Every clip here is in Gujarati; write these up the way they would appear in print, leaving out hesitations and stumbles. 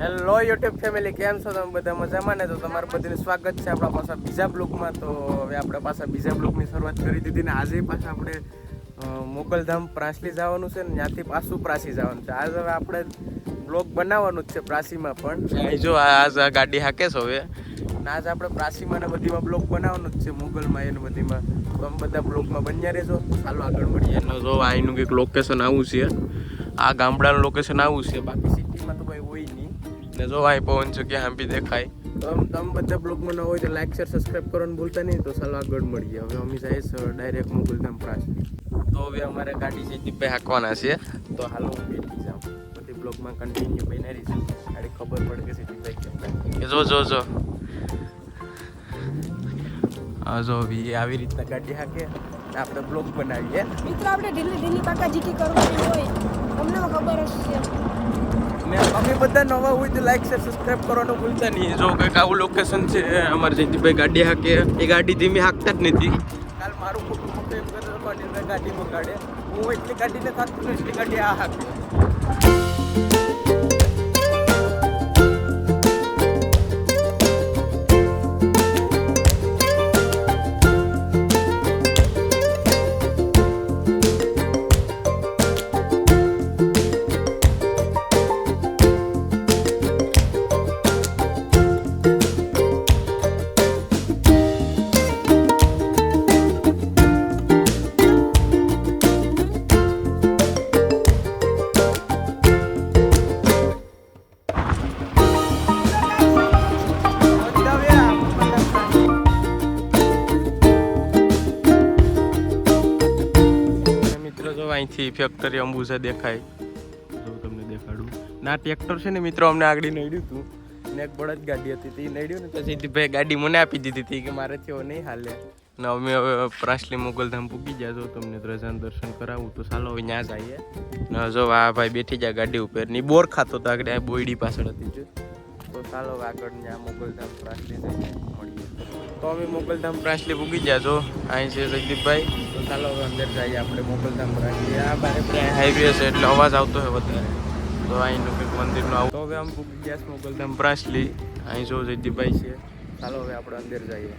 હેલો યુટ્યુબ ફેમિલી, કેમ છો તમે બધા? મજામાં ને? તો તમારું બધાનું સ્વાગત છે આપણા પાછા બીજા બ્લોગમાં. તો હવે આપણે પાછા બીજા બ્લોગની શરૂઆત કરી દીધી ને આજે પાછા આપણે મોગલધામ પ્રાસલી જવાનું છે ને ત્યાંથી પાછું પ્રાસી જવાનું છે. આજ હવે આપણે બ્લોગ બનાવવાનું જ છે પ્રાસીમાં પણ. જો આજ આ ગાડી હાકે છે હવે ને આજ આપણે પ્રાસીમાં ને બધીમાં બ્લોગ બનાવવાનું જ છે, મોગલમાં એને બધીમાં. તો અમે બધા બ્લોગમાં બન્યા રહેજો. ચાલો આગળ મળીએ. જો અહીંનું કંઈક લોકેશન આવું છે, આ ગામડાનું લોકેશન આવું છે, બાકી સિટીમાં તો ભાઈ હોય નહીં. ને જો અહીં પવન છે ક્યાં આમ બી દેખાય. તો તમે બધા બ્લોગમાં ન હોય તો લાઈક શેર સબસ્ક્રાઈબ કરવાનું ભૂલતા નહીં. તો ચાલો આગળ મળીએ. હવે અમે જઈએ ડાયરેક્ટ મોગલધામ પ્રાસલી. તો હવે અમારે ગાડી છે દીપે હાંકવાના છે. તો હાલો હું બેઠી જાઉં, બધી બ્લોગમાં કન્ટિન્યુ બનાવી છે. ગાડી ખબર પડે કે સીધી ભાઈ કેમ જો જો આવી રીતના ગાડી હાકે આપણે બ્લોગ બનાવીએ. મિત્રો આપણે ઢીલી પાકા જીકી કરવાની હોય, અમને ખબર જ છે. ને અમે બધા નવા હોય તો લાઈક શેર સબસ્ક્રાઇબ કરવાનું ભૂલતા નહીં. જો કંઈક આવું લોકેશન છે અમારે જયદીપભાઈ ગાડી હાકે, એ ગાડી ધીમી હાંકતા જ નથી. કાલ મારું ખોટું એમ કરે ગાડી મગાડે, હું એટલી ગાડીને થાકતું ને એટલી ગાડી આ હાકે. અહીંથી ફેક્ટરી અંબુસા દેખાય, જો તમને દેખાડું. ના ટ્રેક્ટર છે ને મિત્રો, અમને આગળ નડ્યું હતું ને એક બળદ ગાડી હતી તે નડ્યું ને તો સીધી ગાડી મને આપી દીધી હતી કે મારે થયો નહીં હાલે. ને અમે હવે પ્રાસલી મોગલધામ પૂગી ગયા. જો તમને ધ્વજાનું દર્શન કરાવું તો ચાલો હવે ત્યાં જઈએ. ને જો આ ભાઈ બેઠી જાય ગાડી ઉપર, ની બોર ખાતો તો આગળ આ બોયડી પાછળ હતી જો. તો ચાલો આગળ ત્યાં મોગલધામ પ્રાસલી જઈને મળીએ. તો અમે મોગલધામ પ્રાસલી પૂગી ગયા. જો અહીં છે જયદીપભાઈ. તો ચાલો હવે અંદર જઈએ આપણે મોગલધામ પ્રાસલી. આ બારે હાઈવે છે એટલે અવાજ આવતો હોય વધારે. તો અહીંનું કંઈક મંદિરનું આવું. તો હવે આમ પૂગી ગયા છે મોગલધામ પ્રાસલી. અહીં જો જયદીપભાઈ છે. ચાલો હવે આપણે અંદર જઈએ.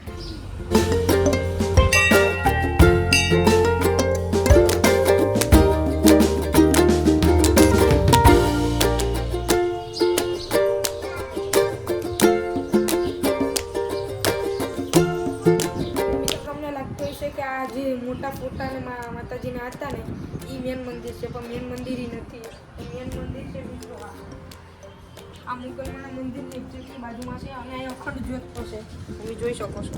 મોટા ફોટા ને માતાજીના હતા ને એ મેન મંદિર છે, પણ મેન મંદિર નથી. મેન મંદિર છે મિત્રો આ મુગલમાના મંદિરની એક્ઝેક્ટલી બાજુમાં છે, અને અહીં અખંડ જ્યોત છે, તમે જોઈ શકો છો.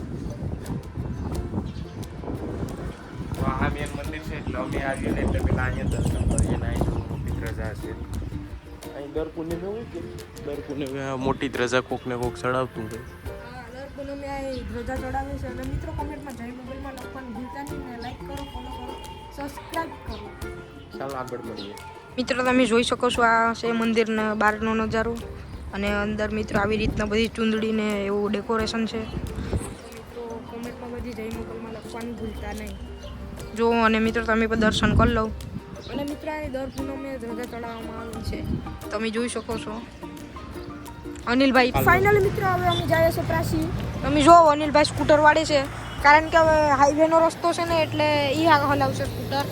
આ મેન મંદિર છે એટલે અમે આવીએ ને એટલે પેલા અહીંયા દર્શન કરીએ ને અહીં મોટી ધ્વજા છે. અહીં દર પૂનમે હોય કે દર પૂનમે મોટી ધ્વજા કોક ને કોક ચડાવતું હોય. મેં ધ્વજા ચડાવે છે. અને મિત્રો કોમેન્ટમાં જય મોગલમાં લખવાનું ભૂલતા નહીં. ને લાઈક કરો, ફોલો કરો, સબસ્ક્રાઇબ કરો. ચાલો આગળ મળીએ. મિત્રો તમે જોઈ શકો છો આ છે મંદિરના બહારનો નજારો, અને અંદર મિત્રો આવી રીતના બધી ચૂંદડીને એવું ડેકોરેશન છે. મિત્રો કોમેન્ટમાં બધી જય મોગલમાં લખવાનું ભૂલતા નહીં. જો અને મિત્રો તમે પણ દર્શન કરી લો. અને મિત્રો આ દર પૂનમે ધ્વજા ચડાવવામાં આવે છે, તમે જોઈ શકો છો. અનિલભાઈ ફાઇનલી મિત્રો હવે અમે જઈએ છીએ પ્રાસી. તમે જો અનિલભાઈ સ્કૂટર વાળે છે, કારણ કે હવે હાઈવેનો રસ્તો છે ને એટલે એ હલાવશે સ્કૂટર.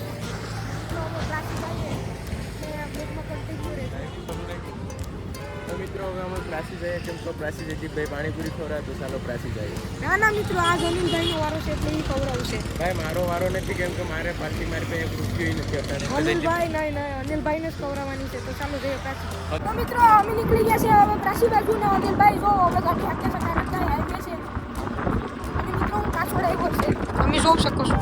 મિત્રો હવે અમે પ્રાસી જઈએ, કેમ તો પ્રાસી જયદીપભાઈ પાણીપુરી ખવડાવે તો ચાલો પ્રાસી જઈએ. ના મિત્રો આ અનિલભાઈનો વારો છે એટલે એ ખવડાવશે. ભાઈ મારો વારો નથી, કેમ કે મારે પાછી મારી પાસે રૂપિયો નથી અત્યારે. અનિલભાઈ નહીં અનિલભાઈને જ ખવડાવવાની છે. તો ચાલો જઈએ પ્રાસી. તો મિત્રો અમે નીકળી ગયા છે હવે પ્રાસી બાજુ. ને અનિલભાઈ જો હવે ગાડી હાકે છે, કારણ કે હાઈવે છે. અને મિત્રો હું પાછળ આવ્યો છે, તમે જોઈ શકો છો.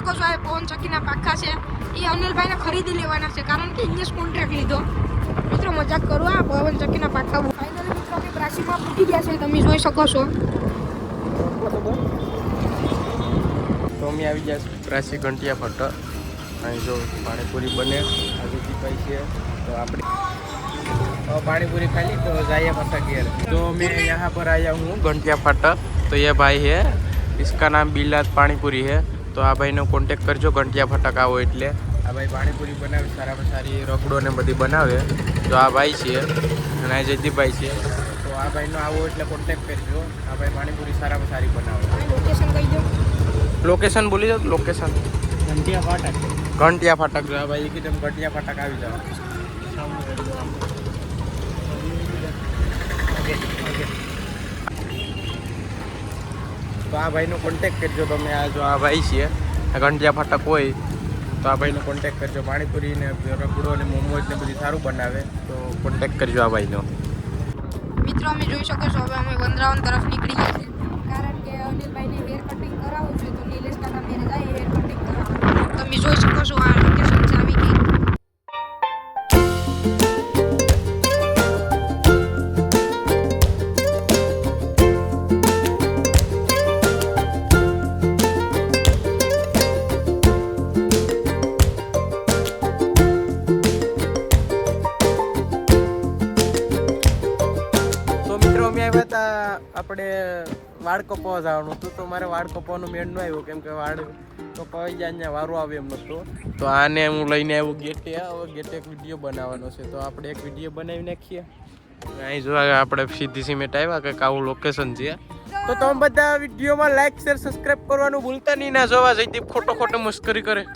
શકો છો આ પવન ચક્કીના પાખા છે એ અનિલભાઈને ખરીદી લેવાના છે કારણ કે ઇન્વેસ્ટ કોન્ટ્રાક્ટ લીધો મિત્રો મજાક કરું આ પવન ચક્કીના પાખા ફાઇનલી મિત્રો અમે પ્રાચીમાં પૂકી ગયા છે તમે જોઈ શકો છો તો અમે આવી ગયા છીએ પ્રાચી ઘંટિયા ફટ અહીં જો પાણીપુરી બને આજે દીપાઈ છે તો આપણે पानी पूरी खा ली तो जाइए पासा घेर तो मैं यहाँ पर आया हूँ घंटिया फाटक तो ये भाई है इसका नाम बिलात पानीपुरी है तो आ भाई ने कॉन्टेक्ट करजो घंटिया फाटक आओ એટલે આ ભાઈ પાણીપુરી બનાવે સારામાં સારી રગડો ને બધી બનાવે તો આ ભાઈ છે અને આ જયદીપભાઈ છે તો આ ભાઈનો આવો એટલે કોન્ટેક્ટ કરજો આ ભાઈ પાણીપુરી સારામાં સારી બનાવે લોકેશન કહી દો લોકેશન બોલી દો લોકેશન ઘંટિયા ફાટક જો આ ભાઈ એકદમ ઘંટિયા ફાટક આવી જાવ તો આ ભાઈનો કોન્ટેક્ટ કરજો તમે આ જો આ ભાઈ છે આ ઘંટિયા ફાટક હોય તો આ ભાઈનો કોન્ટેક્ટ કરજો પાણીપુરી ને રગડો ને મોમોઝ ને બધું સારું બનાવે તો કોન્ટેક્ટ કરજો આ ભાઈનો મિત્રો અમે જોઈ શકો છો હવે અમે વંદરાવન તરફ નીકળી ગયા છે કારણ કે અનિલભાઈને હેર કટિંગ કરાવવું છે તો નિલેશ કાકા મેરે જાય હેર કટિંગ કરાવવા તમે જોઈ શકો છો આ લોકેશન છે આવી ગઈ આપણે વાળ કપાવવા જવાનું હતું તો મારે વાળ કપાવવાનો મેળ ન આવ્યો કેમ કે વાળ કપાવી જાય અહીંયા વારો આવે એમ નહોતો તો આને હું લઈને આવ્યો ગેટે હવે ગેટે એક વિડીયો બનાવવાનો છે તો આપણે એક વિડીયો બનાવી નાખીએ અહીં જો આપણે સીધી સિમેન્ટ આવ્યા કંઈક આવું લોકેશન છે તો તમે બધા વિડીયોમાં લાઈક શેર સબસ્ક્રાઈબ કરવાનું ભૂલતા નહીં ના જોવા જઈતી ખોટો મસ્કરી કરે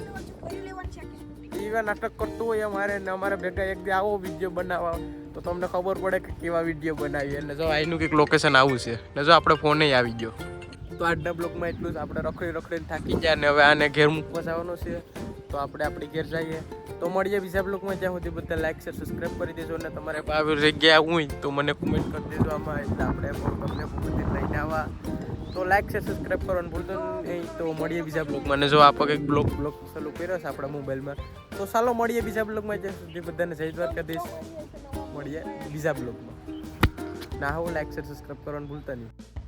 એવા નાટક કરતું હોય અમારે ભેગા એક દી આવો વિડીયો બનાવવા તો તમને ખબર પડે કે કેવા વિડીયો બનાવીએ એટલે જો અહીંનું કંઈક લોકેશન આવું છે ને જો આપણે ફોને આવી ગયો તો આજના બ્લોગમાં એટલું જ આપણે રખડીને થાકી ગયા ને હવે આને ઘેર મૂકવા જવાનો છે તો આપણે આપણી ઘેર જઈએ તો મળીએ બીજા બ્લોગમાં જ્યાં સુધી બધા લાઈક શેર સબસ્ક્રાઈબ કરી દેજો અને તમારે આવી જગ્યા હોય તો મને કોમેન્ટ કરી દેજો આમાં એટલે આપણે તમને બધી લઈને આવવા તો લાઈક શેર સબસ્ક્રાઈબ કરવાનું ભૂલતો નહીં તો મળીએ બીજા બ્લોગમાં અને જો આપણે કંઈક બ્લોગ ચાલુ કર્યો છે આપણા મોબાઈલમાં તો ચાલો મળીએ બીજા બ્લોગમાં જ્યાં સુધી બધાને જય દ્વારકાધીશ મળીએ બીજા બ્લોગમાં ના હું લાઈક શેર સબસ્ક્રાઈબ કરવાનું ભૂલતા નહીં